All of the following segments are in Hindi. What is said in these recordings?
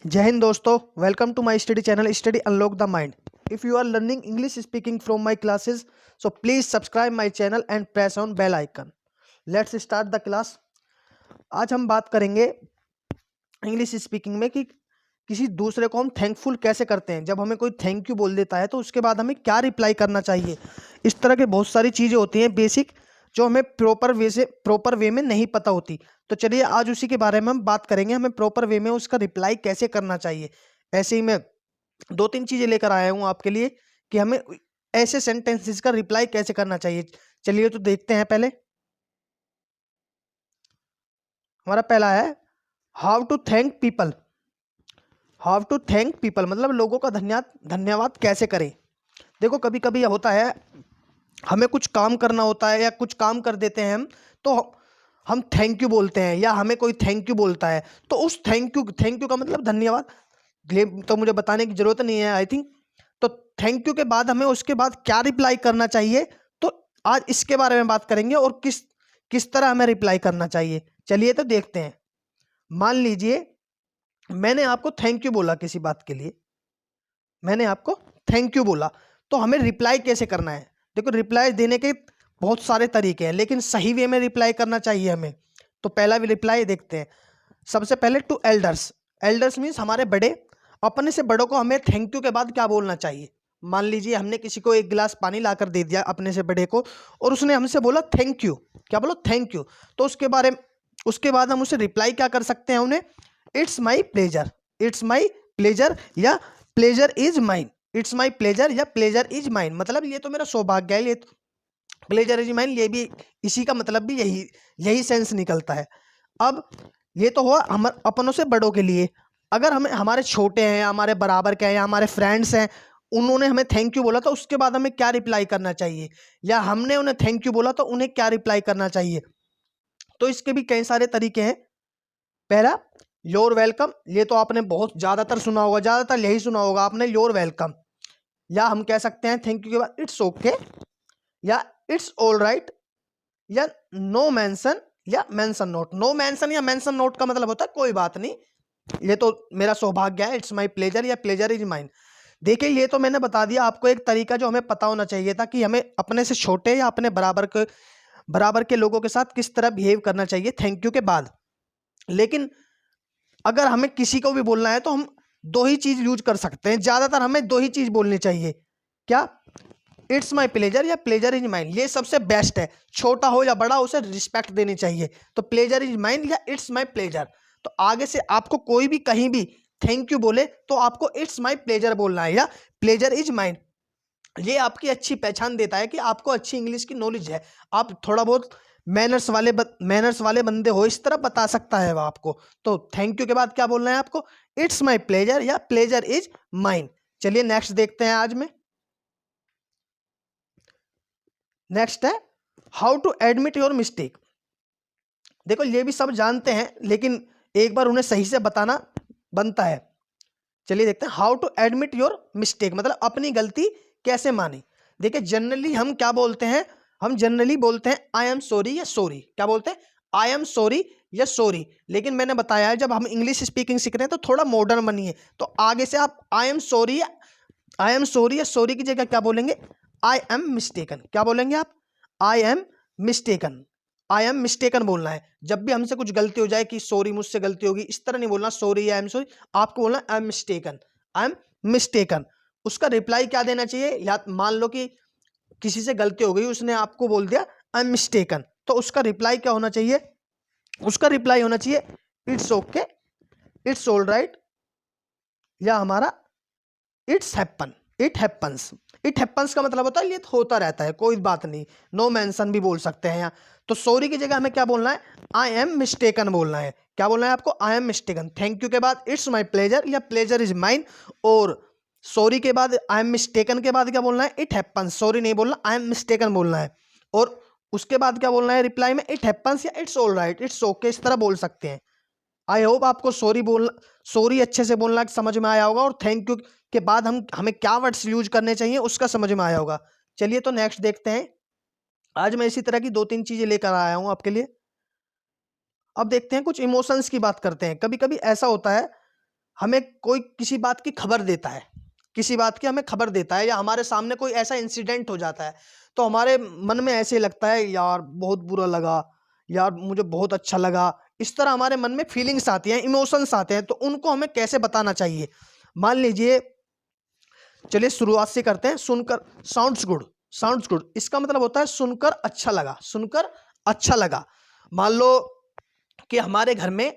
जय हिंद दोस्तों, welcome to my study channel study unlock the mind. If you are learning English speaking from my classes, so please subscribe my channel and press on bell icon. Let's start the class. आज हम बात करेंगे इंग्लिश स्पीकिंग में कि किसी दूसरे को हम थैंकफुल कैसे करते हैं। जब हमें कोई थैंक यू बोल देता है तो उसके बाद हमें क्या रिप्लाई करना चाहिए। इस तरह के बहुत सारी चीज़ें होती हैं बेसिक, जो हमें प्रॉपर वे में नहीं पता होती। तो चलिए आज उसी के बारे में हम बात करेंगे, हमें प्रॉपर वे में उसका रिप्लाई कैसे करना चाहिए। ऐसे ही मैं दो तीन चीज़ें लेकर आया हूँ आपके लिए कि हमें ऐसे सेंटेंसेस का रिप्लाई कैसे करना चाहिए। चलिए तो देखते हैं। पहले हमारा पहला है how to thank people. How to thank people मतलब लोगों का धन्यवाद कैसे करें। देखो कभी कभी होता है हमें कुछ काम करना होता है या कुछ काम कर देते हैं तो हम थैंक यू बोलते हैं या हमें कोई थैंक यू बोलता है तो उस थैंक यू का मतलब धन्यवाद ये तो मुझे बताने की जरूरत नहीं है आई थिंक। तो थैंक यू के बाद हमें उसके बाद क्या रिप्लाई करना चाहिए, तो आज इसके बारे में बात करेंगे और किस किस तरह हमें रिप्लाई करना चाहिए। चलिए तो देखते हैं। मान लीजिए मैंने आपको थैंक यू बोला किसी बात के लिए, मैंने आपको थैंक यू बोला, तो हमें रिप्लाई कैसे करना है। देखो रिप्लाई देने के बहुत सारे तरीके हैं लेकिन सही वे में रिप्लाई करना चाहिए हमें। तो पहला भी रिप्लाई देखते हैं। सबसे पहले टू एल्डर्स। एल्डर्स मीन्स हमारे बड़े। अपने से बड़ों को हमें थैंक यू के बाद क्या बोलना चाहिए। मान लीजिए हमने किसी को एक गिलास पानी लाकर दे दिया अपने से बड़े को और उसने हमसे बोला थैंक यू। क्या बोलो थैंक यू। तो उसके बाद हम उसे रिप्लाई क्या कर सकते हैं उन्हें, it's my pleasure. It's my pleasure या pleasure is mine. It's my pleasure या प्लेजर इज माइन मतलब ये तो मेरा सौभाग्य है। ये प्लेजर इज माइन ये भी इसी का मतलब भी यही यही सेंस निकलता है। अब ये तो हुआ हम अपनों से बड़ों के लिए। अगर हमें हमारे छोटे हैं, हमारे बराबर के हैं या हमारे फ्रेंड्स हैं, उन्होंने हमें थैंक यू बोला तो उसके बाद हमें क्या रिप्लाई करना चाहिए, या हमने उन्हें थैंक यू बोला तो उन्हें क्या रिप्लाई करना चाहिए। तो इसके भी कई सारे तरीके हैं। पहला योर वेलकम। ये तो आपने बहुत ज़्यादातर सुना होगा, ज़्यादातर यही सुना होगा आपने, योर वेलकम। या हम कह सकते हैं थैंक यू के बाद इट्स ओके या इट्स ऑल राइट या नो मेंशन या मेंशन नोट। नो मेंशन या मेंशन नोट का मतलब होता है कोई बात नहीं, ये तो मेरा सौभाग्य है, इट्स माय प्लेजर या प्लेजर इज माइन। देखिए ये तो मैंने बता दिया आपको एक तरीका जो हमें पता होना चाहिए था कि हमें अपने से छोटे या अपने बराबर के लोगों के साथ किस तरह बिहेव करना चाहिए थैंक यू के बाद। लेकिन अगर हमें किसी को भी बोलना है तो हम दो ही चीज यूज कर सकते हैं। ज्यादातर हमें दो ही चीज बोलनी चाहिए। क्या, इट्स माई प्लेजर या प्लेजर इज माइन। ये सबसे बेस्ट है, छोटा हो या बड़ा उसे रिस्पेक्ट देनी चाहिए। तो प्लेजर इज माइन या इट्स माई प्लेजर। तो आगे से आपको कोई भी कहीं भी थैंक यू बोले तो आपको इट्स माई प्लेजर बोलना है या प्लेजर इज माइन। ये आपकी अच्छी पहचान देता है कि आपको अच्छी इंग्लिश की नॉलेज है। आप थोड़ा बहुत मैनर्स वाले बंदे हो, इस तरह बता सकता है वो आपको। तो थैंक यू के बाद क्या बोलना है आपको, इट्स माई प्लेजर या प्लेजर इज माइन। चलिए नेक्स्ट देखते हैं आज में। नेक्स्ट है how to admit your mistake. देखो ये भी सब जानते हैं लेकिन एक बार उन्हें सही से बताना बनता है। चलिए देखते हैं how to admit your mistake मतलब अपनी गलती कैसे मानी। देखिए जनरली हम क्या बोलते हैं, हम जनरली बोलते हैं आई एम सॉरी या सॉरी। क्या बोलते हैं, आई एम सॉरी या सॉरी। लेकिन मैंने बताया है जब हम इंग्लिश स्पीकिंग सीख रहे हैं तो थोड़ा मॉडर्न बनिए। तो आगे से आप आई एम सॉरी या सॉरी की जगह क्या बोलेंगे, आई एम मिस्टेकन। क्या बोलेंगे आप, I am mistaken. I am mistaken बोलना है। जब भी हमसे कुछ गलती हो जाए कि सॉरी मुझसे गलती होगी, इस तरह नहीं बोलना सॉरी आई एम सॉरी। आपको बोलना I am mistaken, I am mistaken. उसका रिप्लाई क्या देना चाहिए, या मान लो कि किसी से गलती हो गई, उसने आपको बोल दिया आई एम मिस्टेकन, तो उसका रिप्लाई क्या होना चाहिए, उसका रिप्लाई होना चाहिए it's okay, it's all right या हमारा it's happen, it happens. It happens का मतलब होता है ये होता रहता है, कोई बात नहीं। नो मेंशन भी बोल सकते हैं यहाँ। तो सॉरी की जगह हमें क्या बोलना है, आई एम मिस्टेकन बोलना है। क्या बोलना है आपको, I am mistaken. Thank you के बाद इट्स माई प्लेजर या प्लेजर इज माइन। और सॉरी के बाद आई एम मिस्टेकन के बाद क्या बोलना है, इट हैपन्स। सॉरी नहीं बोलना, आई एम मिस्टेकन बोलना है। और उसके बाद क्या बोलना है रिप्लाई में, इट हैपन्स या it's all right, it's okay, इस तरह बोल सकते हैं। आई होप आपको सॉरी अच्छे से बोलना समझ में आया होगा और थैंक यू के बाद हमें क्या वर्ड्स यूज करने चाहिए उसका समझ में आया होगा। चलिए तो नेक्स्ट देखते हैं। आज मैं इसी तरह की दो तीन चीजें लेकर आया हूं आपके लिए। अब देखते हैं कुछ इमोशंस की बात करते हैं। कभी कभी ऐसा होता है हमें कोई किसी बात की खबर देता है, किसी बात की हमें खबर देता है, या हमारे सामने कोई ऐसा इंसिडेंट हो जाता है, तो हमारे मन में ऐसे लगता है यार बहुत बुरा लगा, यार मुझे बहुत अच्छा लगा। इस तरह हमारे मन में फीलिंग्स आती हैं, इमोशंस आते हैं, तो उनको हमें कैसे बताना चाहिए। मान लीजिए, चलिए शुरुआत से करते हैं। सुनकर, साउंड्स गुड, साउंड्स गुड इसका मतलब होता है सुनकर अच्छा लगा, सुनकर अच्छा लगा। मान लो कि हमारे घर में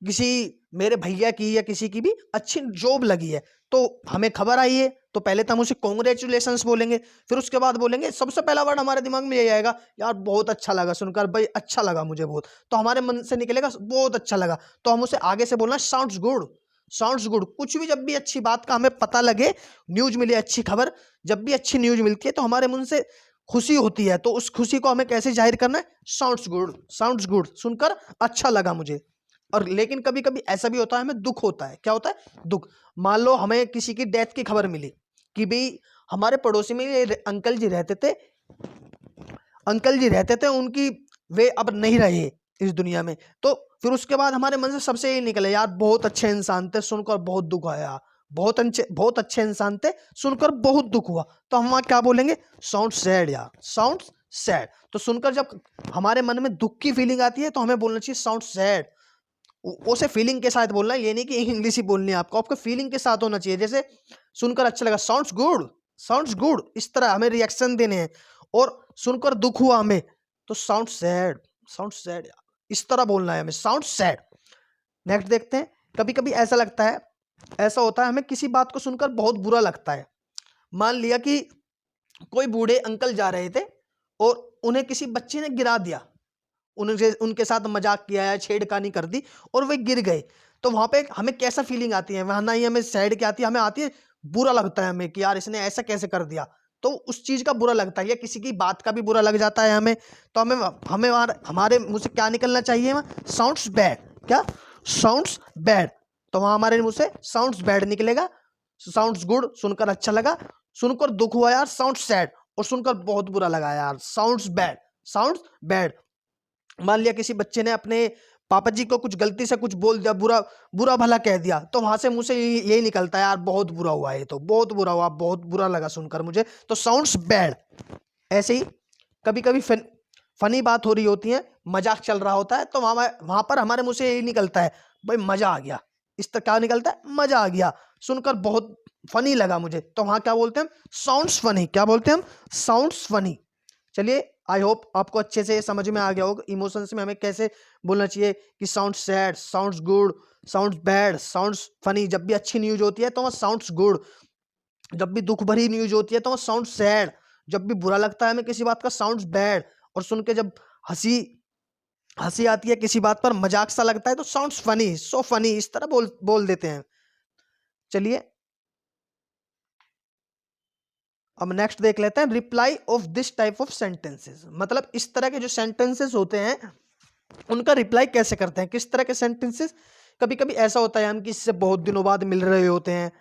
किसी मेरे भैया की या किसी की भी अच्छी जॉब लगी है, तो हमें खबर आई है, तो पहले तो हम उसे कॉन्ग्रेचुलेशंस बोलेंगे, फिर उसके बाद बोलेंगे, सबसे पहला वर्ड हमारे दिमाग में यही आएगा, यार बहुत अच्छा लगा सुनकर, भाई अच्छा लगा मुझे बहुत, तो हमारे मन से निकलेगा बहुत अच्छा लगा, तो हम उसे आगे से बोलना साउंड्स गुड, साउंड्स गुड। कुछ भी जब भी अच्छी बात का हमें पता लगे, न्यूज मिले, अच्छी खबर, जब भी अच्छी न्यूज मिलती है तो हमारे मुंह से खुशी होती है, तो उस खुशी को हमें कैसे जाहिर करना है, साउंड्स गुड, साउंड्स गुड, सुनकर अच्छा लगा मुझे। और लेकिन कभी कभी ऐसा भी होता है, हमें दुख होता है। क्या होता है? दुख। मान लो हमें किसी की डेथ की खबर मिली कि भाई हमारे पड़ोसी में ये अंकल जी रहते थे, अंकल जी रहते थे, उनकी वे अब नहीं रहे इस दुनिया में, तो फिर उसके बाद हमारे मन से सबसे यही निकले, यार बहुत अच्छे इंसान थे, सुनकर बहुत दुख आया, बहुत अच्छे इंसान थे, सुनकर बहुत दुख हुआ, तो हम वहाँ क्या बोलेंगे, साउंड सैड, यार साउंड सैड। तो सुनकर जब हमारे मन में दुख की फीलिंग आती है तो हमें बोलना चाहिए साउंड सैड। उसे फीलिंग के साथ बोलना है, ये नहीं कि इंग्लिश ही बोलनी है आपको, आपको फीलिंग के साथ होना चाहिए। जैसे सुनकर अच्छा लगा, साउंड्स गुड, साउंड्स गुड, इस तरह हमें रिएक्शन देने हैं। और सुनकर दुख हुआ हमें, तो साउंड सैड, साउंड सैड, इस तरह बोलना है हमें, साउंड सैड। नेक्स्ट देखते हैं। कभी कभी ऐसा लगता है, ऐसा होता है, हमें किसी बात को सुनकर बहुत बुरा लगता है। मान लिया कि कोई बूढ़े अंकल जा रहे थे और उन्हें किसी बच्चे ने गिरा दिया, उनके साथ मजाक किया है, छेड़खानी कर दी और वे गिर गए, तो वहां पे हमें कैसा फीलिंग आती है, वहां ना ही हमें सैड की आती है, हमें आती है बुरा लगता है हमें कि यार इसने ऐसा कैसे कर दिया, तो उस चीज का बुरा लगता है, या किसी की बात का भी बुरा लग जाता है हमें, तो हमें हमें हमारे मुंह से क्या निकलना चाहिए, साउंड्स बैड। क्या? Sounds bad. तो वहां हमारे मुंह से साउंड्स बैड निकलेगा। साउंड्स गुड, सुनकर अच्छा लगा, सुनकर दुख हुआ यार साउंड्स सैड, और सुनकर बहुत बुरा लगा यार साउंड्स बैड, साउंड्स बैड। मान लिया किसी बच्चे ने अपने पापा जी को कुछ गलती से कुछ बोल दिया, बुरा बुरा भला कह दिया, तो वहां से मुंह से यही निकलता है, यार बहुत बुरा हुआ, ये तो बहुत बुरा हुआ, बहुत बुरा लगा सुनकर मुझे, तो साउंड्स बैड। ऐसे ही कभी कभी फनी बात हो रही होती है, मजाक चल रहा होता है, तो वहां पर हमारे मुंह से यही निकलता है, भाई मजा आ गया, इस तरह क्या निकलता है, मजा आ गया, सुनकर बहुत फनी लगा मुझे, तो वहां क्या बोलते हैं, साउंड्स फनी। क्या बोलते हैं हम? Sounds funny. चलिए, आई होप आपको अच्छे से समझ में आ गया होगा इमोशंस में हमें कैसे बोलना चाहिए, कि sound sad, sounds good, sounds bad, sounds funny. जब भी अच्छी न्यूज होती है तो वह साउंड्स गुड, जब भी दुख भरी न्यूज होती है तो वह साउंड सैड, जब भी बुरा लगता है हमें किसी बात का, साउंड्स बैड, और सुन के जब हंसी हंसी आती है किसी बात पर, मजाक सा लगता है, तो साउंड्स फनी, सो फनी, इस तरह बोल देते हैं। चलिए अब नेक्स्ट देख लेते हैं, reply off this type of sentences, मतलब इस तरह के जो सेंटेंसेस होते हैं उनका रिप्लाई कैसे करते हैं, किस तरह के सेंटेंसेस। कभी कभी ऐसा होता है, हम किसी से बहुत दिनों बाद मिल रहे होते हैं,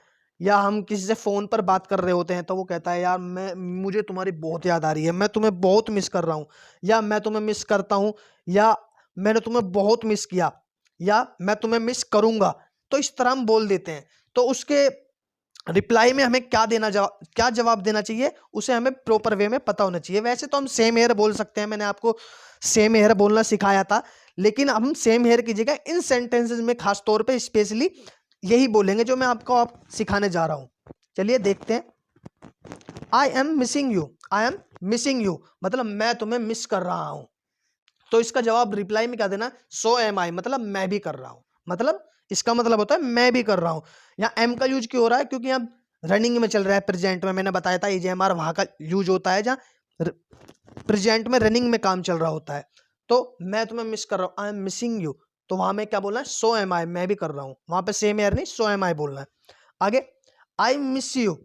या हम किसी से फोन पर बात कर रहे होते हैं, तो वो कहता है यार मुझे तुम्हारी बहुत याद आ रही है, मैं तुम्हें बहुत मिस कर रहा हूँ, या मैं तुम्हें मिस करता हूँ, या मैंने तुम्हें बहुत मिस किया, या मैं तुम्हें मिस करूंगा, तो इस तरह हम बोल देते हैं। तो उसके रिप्लाई में हमें क्या जवाब देना चाहिए, उसे हमें प्रॉपर वे में पता होना चाहिए। वैसे तो हम सेम हेयर बोल सकते हैं, मैंने आपको सेम हेयर बोलना सिखाया था, लेकिन हम सेम हेयर की जगह इन सेंटेंसेस में खास तौर पे स्पेशली यही बोलेंगे जो मैं आपको सिखाने जा रहा हूं। चलिए देखते हैं। आई am missing you, I am missing you मतलब मैं तुम्हें मिस कर रहा हूं, तो इसका जवाब रिप्लाई में क्या देना, सो एम आई, मतलब मैं भी कर रहा हूं, मतलब इसका मतलब होता है मैं भी कर रहा हूं। यहाँ एम का यूज क्यों हो रहा है, क्योंकि यहाँ रनिंग में चल रहा है, प्रेजेंट में, मैंने बताया था ईजेएमआर वहां का यूज होता है जहाँ प्रेजेंट में रनिंग में काम चल रहा होता है। तो मैं तुम्हें मिस कर रहा हूं, आई एम मिसिंग यू, तो वहां में क्या बोलना है, सो एम आई, मैं भी कर रहा हूं, वहां पे सेम एयर नहीं, सो एम आई बोलना है। आगे, आई मिस यू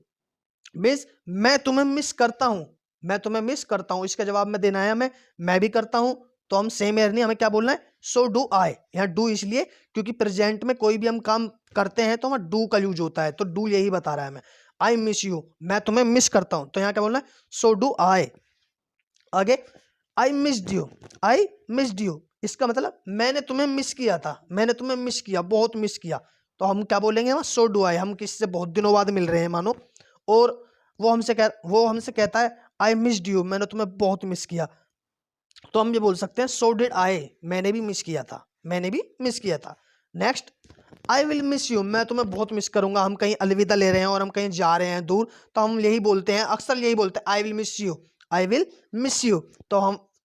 मीन्स मैं तुम्हें मिस करता हूं, मैं तुम्हें मिस करता हूं, इसका जवाब में देना है हमें, मैं भी करता हूं, तो हम सेम एयर नहीं, हमें क्या बोलना है, सो डू आई। यहाँ डू इसलिए क्योंकि प्रेजेंट में कोई भी हम काम करते हैं तो वहां डू का यूज होता है, तो डू यही बता रहा है हमें। आई मिस यू, मैं तुम्हें मिस करता हूं, तो यहाँ क्या बोलना है, सो डू आई। आगे, I missed you, I missed you, इसका मतलब मैंने तुम्हें मिस किया था, मैंने तुम्हें मिस किया, बहुत मिस किया, तो हम क्या बोलेंगे, वहाँ सो डू आई। हम किसी से बहुत दिनों बाद मिल रहे हैं मानो, और वो हमसे कहता है आई मिस्ड यू, मैंने तुम्हें बहुत मिस किया, तो हम ये बोल सकते हैं सो डिड आई, मैंने भी मिस किया था, मैंने भी मिस किया था। Next, I will miss you, मैं तुम्हें बहुत मिस करूंगा। हम कहीं अलविदा ले रहे हैं और हम कहीं जा रहे हैं दूर, तो हम यही बोलते हैं, अक्सर यही बोलते हैं I will miss you, I will miss you. तो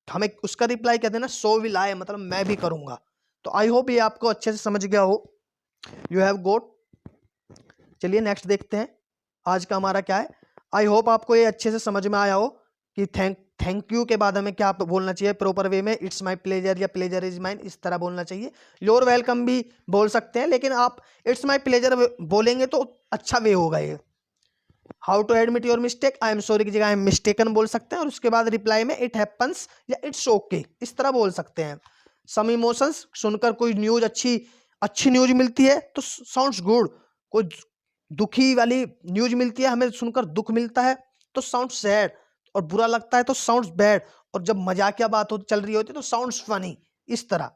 हमें उसका रिप्लाई कहते हैं ना सो विल आई, मतलब मैं भी करूंगा। तो आई होप ये आपको अच्छे से समझ गया हो, यू हैव गोट। चलिए नेक्स्ट देखते हैं आज का हमारा क्या है। आई होप आपको ये अच्छे से समझ में आया हो कि थैंक यू के बाद हमें क्या बोलना चाहिए प्रॉपर वे में, इट्स माय प्लेजर या प्लेजर इज माइन, इस तरह बोलना चाहिए। योर वेलकम भी बोल सकते हैं, लेकिन आप इट्स माय प्लेजर बोलेंगे तो अच्छा वे होगा ये। How to admit your mistake, I am sorry की जगह आई एम मिस्टेकन बोल सकते हैं, और उसके बाद रिप्लाई में इट हैपन्स या इट्स ओके, इस तरह बोल सकते हैं। सम इमोशंस, सुनकर कोई न्यूज अच्छी न्यूज मिलती है तो साउंड्स गुड, कोई दुखी वाली न्यूज मिलती है हमें सुनकर दुख मिलता है तो साउंड सैड, और बुरा लगता है तो साउंड्स बैड, और जब मजाकिया बात चल रही होती है तो साउंड्स फनी, इस तरह।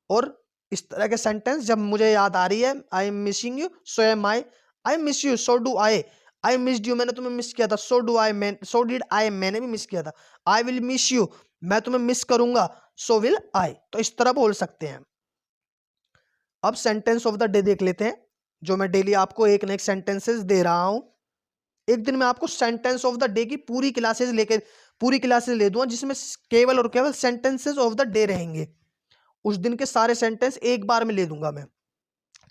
और इस तरह के सेंटेंस जब मुझे याद आ रही है, I am missing you so am I miss you so do I missed you, मैंने तुम्हें मिस किया था, सो do I, so did I, मैंने भी मिस किया था। आई विल मिस यू, मैं तुम्हें मिस करूंगा, सो विल आई, तो इस तरह बोल सकते हैं। अब सेंटेंस ऑफ द डे देख लेते हैं, जो मैं डेली आपको एक न एक सेंटेंसेस दे रहा हूं। एक दिन मैं आपको सेंटेंस ऑफ द डे की पूरी क्लासेस ले दूंगा, जिसमें केवल और केवल सेंटेंसेस ऑफ द डे रहेंगे। उस दिन के सारे सेंटेंस एक बार में ले दूंगा मैं।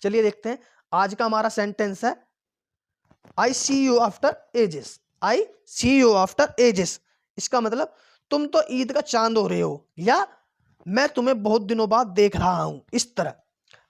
चलिए देखते हैं, आज का हमारा सेंटेंस है I see you after ages, I see you after ages. इसका मतलब तुम तो ईद का चांद हो रहे हो, या मैं तुम्हें बहुत दिनों बाद देख रहा हूं, इस तरह।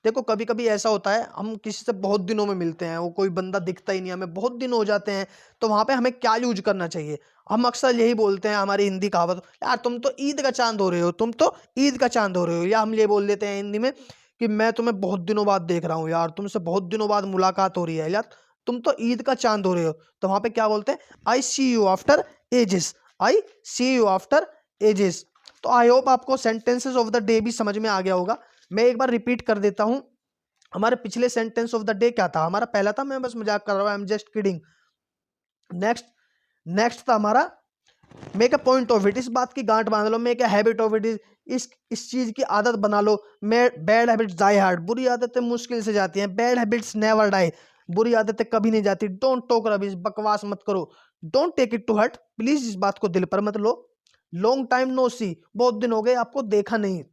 देखो कभी कभी ऐसा होता है, हम किसी से बहुत दिनों में मिलते हैं, वो कोई बंदा दिखता ही नहीं, हमें बहुत दिन हो जाते हैं, तो वहां पे हमें क्या यूज करना चाहिए। हम अक्सर यही बोलते हैं, हमारी हिंदी कहावत, यार तुम तो ईद का चांद हो रहे हो, तुम तो ईद का चांद हो रहे हो। या हम ये बोल देते हैं हिंदी में कि मैं तुम्हें बहुत दिनों बाद देख रहा हूँ, यार तुमसे बहुत दिनों बाद मुलाकात हो रही है, यार तुम तो ईद का चांद हो रहे हो। तो वहां पे क्या बोलते हैं, I see you after ages, I see you after ages. तो आई होप आपको सेंटेंसेस ऑफ द डे भी समझ में आ गया होगा। मैं एक बार रिपीट कर देता हूं, हमारे पिछले सेंटेंस ऑफ द डे क्या था। हमारा पहला था, मैं बस मजाक कर रहा हूं, I am just kidding. Next था हमारा make a point of it, इस बात की गांठ बांध लो, make a habit of it, इस चीज की आदत बना लो। बैड हैबिट्स डाई हार्ड, बुरी आदतें मुश्किल से जाती हैं। बैड हैबिट्स नेवर डाई, बुरी आदतें कभी नहीं जाती। डोंट टॉक रबिश, बकवास मत करो। Don't take it to heart, please इस बात को दिल पर मत लो। लॉन्ग टाइम नो सी, बहुत दिन हो गए आपको देखा नहीं।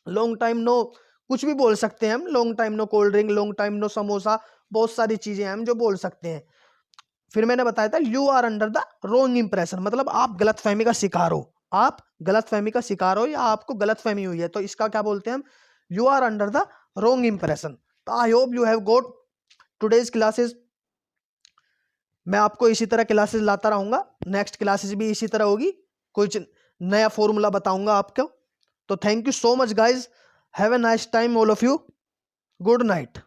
लॉन्ग टाइम नो कुछ भी बोल सकते हैं हम, long time no cold drink, long time no samosa, बहुत सारी चीजें हैं हम जो बोल सकते हैं। फिर मैंने बताया था you are under the wrong impression, मतलब आप गलतफहमी का शिकार हो, आप गलतफहमी का शिकार हो, या आपको गलतफहमी हुई है, तो इसका क्या बोलते हैं हम, you are under the wrong impression. तो I hope you have got today's classes. मैं आपको इसी तरह क्लासेस लाता रहूंगा, नेक्स्ट क्लासेस भी इसी तरह होगी, कुछ नया फॉर्मूला बताऊंगा आपको। तो thank you so much guys, have a nice time all of you, good night.